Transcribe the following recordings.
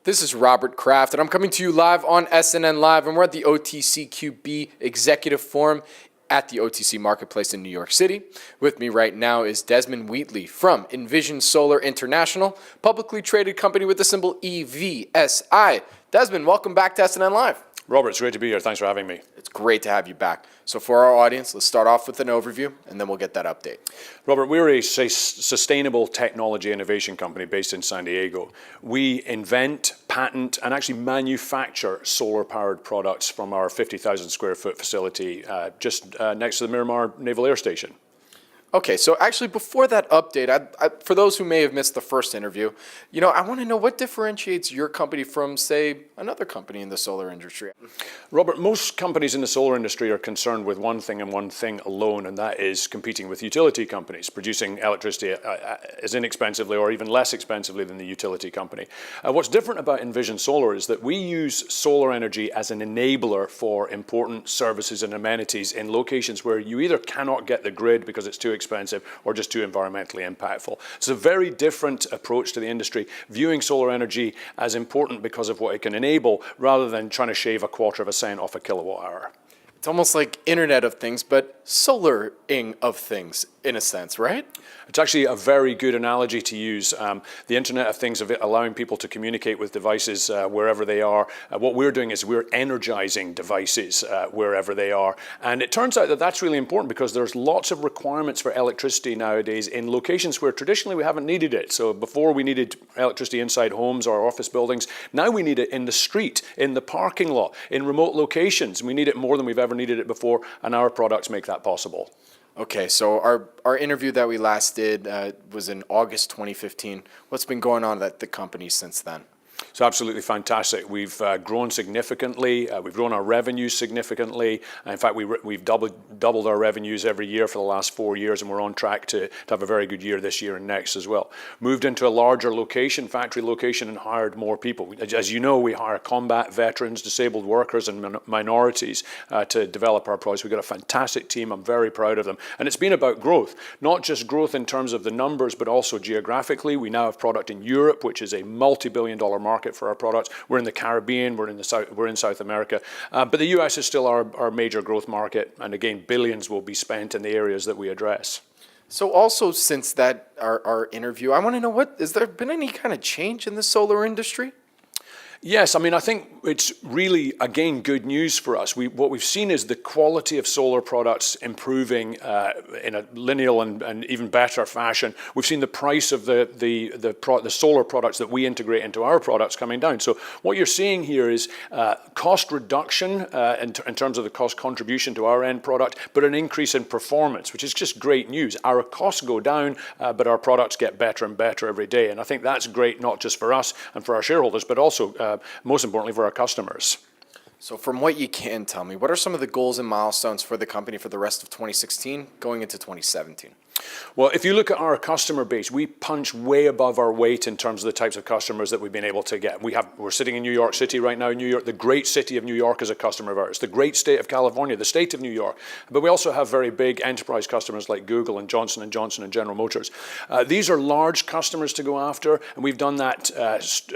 This is Robert Kraft, and I'm coming to you live on SNNLive, and we're at the OTCQB Executive Forum at the OTC Marketplace in New York City. With me right now is Desmond Wheatley from Envision Solar International, publicly traded company with the symbol EVSI. Desmond, welcome back to SNNLive. Robert, it's great to be here. Thanks for having me. It's great to have you back. So for our audience, let's start off with an overview, and then we'll get that update. Robert, we're a sustainable technology innovation company based in San Diego. We invent, patent, and actually manufacture solar-powered products from our 50,000 square foot facility just next to the Miramar Naval Air Station. Okay, so actually before that update, for those who may have missed the first interview, I want to know what differentiates your company from, say, another company in the solar industry. Robert, most companies in the solar industry are concerned with one thing and one thing alone, and that is competing with utility companies, producing electricity as inexpensively or even less expensively than the utility company. What's different about Envision Solar is that we use solar energy as an enabler for important services and amenities in locations where you either cannot get the grid because it's too expensive or just too environmentally impactful. It's a very different approach to the industry, viewing solar energy as important because of what it can enable rather than trying to shave a quarter of a cent off a kilowatt hour. It's almost like Internet of Things, but solar-ing of things, in a sense, right? It's actually a very good analogy to use. The Internet of Things, allowing people to communicate with devices wherever they are. What we're doing is we're energizing devices wherever they are. And it turns out that that's really important because there's lots of requirements for electricity nowadays in locations where traditionally we haven't needed it. So before we needed electricity inside homes or office buildings, now we need it in the street, in the parking lot, in remote locations. We need it more than we've ever needed it before, and our products make that possible. Okay, so our interview that we last did was in August 2015. What's been going on at the company since then? It's absolutely fantastic. We've grown significantly. We've grown our revenues significantly. In fact, we've doubled our revenues every year for the last 4 years, and we're on track to have a very good year this year and next as well. Moved into a larger location, factory location, and hired more people. As you know, we hire combat veterans, disabled workers, and minorities to develop our products. We've got a fantastic team. I'm very proud of them. And it's been about growth, not just growth in terms of the numbers, but also geographically. We now have product in Europe, which is a multi-billion-dollar market for our products. We're in the Caribbean, we're in South America, but the US is still our major growth market, and again, billions will be spent in the areas that we address. So also since that our interview, I want to know has there been any kind of change in the solar industry? Yes, I mean, I think it's really, again, good news for us. What we've seen is the quality of solar products improving in a linear and even better fashion. We've seen the price of the solar products that we integrate into our products coming down. So what you're seeing here is cost reduction in terms of the cost contribution to our end product, but an increase in performance, which is just great news. Our costs go down, but our products get better and better every day. And I think that's great, not just for us and for our shareholders, but also most importantly for our customers. So from what you can tell me, what are some of the goals and milestones for the company for the rest of 2016 going into 2017? Well, if you look at our customer base, we punch way above our weight in terms of the types of customers that we've been able to get. We're sitting in New York City right now. New York, the great city of New York, is a customer of ours. The great state of California, the state of New York. But we also have very big enterprise customers like Google and Johnson & Johnson and General Motors. These are large customers to go after, and we've done that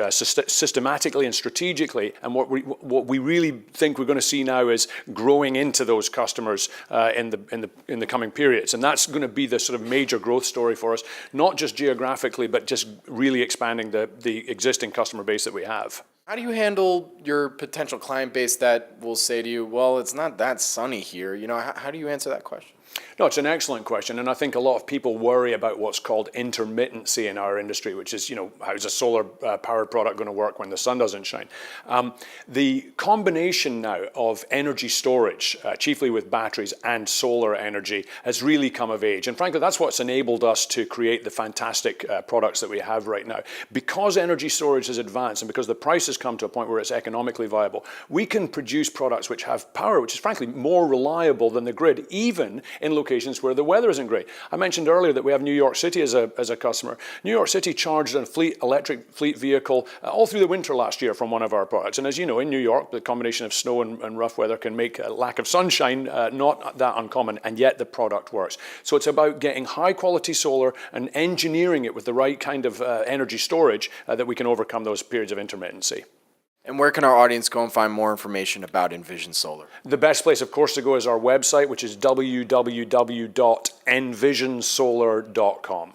systematically and strategically. And what we really think we're going to see now is growing into those customers in the coming periods, and that's going to be the sort of major growth story for us, not just geographically, but just really expanding the existing customer base that we have. How do you handle your potential client base that will say to you, well, it's not that sunny here? How do you answer that question? No, it's an excellent question, and I think a lot of people worry about what's called intermittency in our industry, which is, how's a solar-powered product going to work when the sun doesn't shine? The combination now of energy storage, chiefly with batteries and solar energy, has really come of age. And frankly, that's what's enabled us to create the fantastic products that we have right now. Because energy storage has advanced and because the price has come to a point where it's economically viable, we can produce products which have power, which is frankly more reliable than the grid, even in locations where the weather isn't great. I mentioned earlier that we have New York City as a customer. New York City charged an electric fleet vehicle all through the winter last year from one of our products. And as you know, in New York, the combination of snow and rough weather can make a lack of sunshine not that uncommon, and yet the product works. So it's about getting high quality solar and engineering it with the right kind of energy storage that we can overcome those periods of intermittency. And where can our audience go and find more information about Envision Solar? The best place, of course, to go is our website, which is www.envisionsolar.com.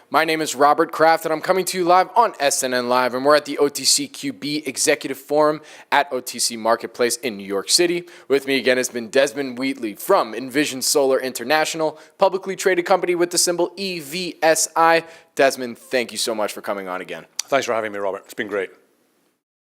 My name is Robert Kraft, and I'm coming to you live on SNNLive, and we're at the OTCQB Executive Forum at OTC Marketplace in New York City. With me again has been Desmond Wheatley from Envision Solar International, publicly traded company with the symbol EVSI. Desmond, thank you so much for coming on again. Thanks for having me, Robert. It's been great.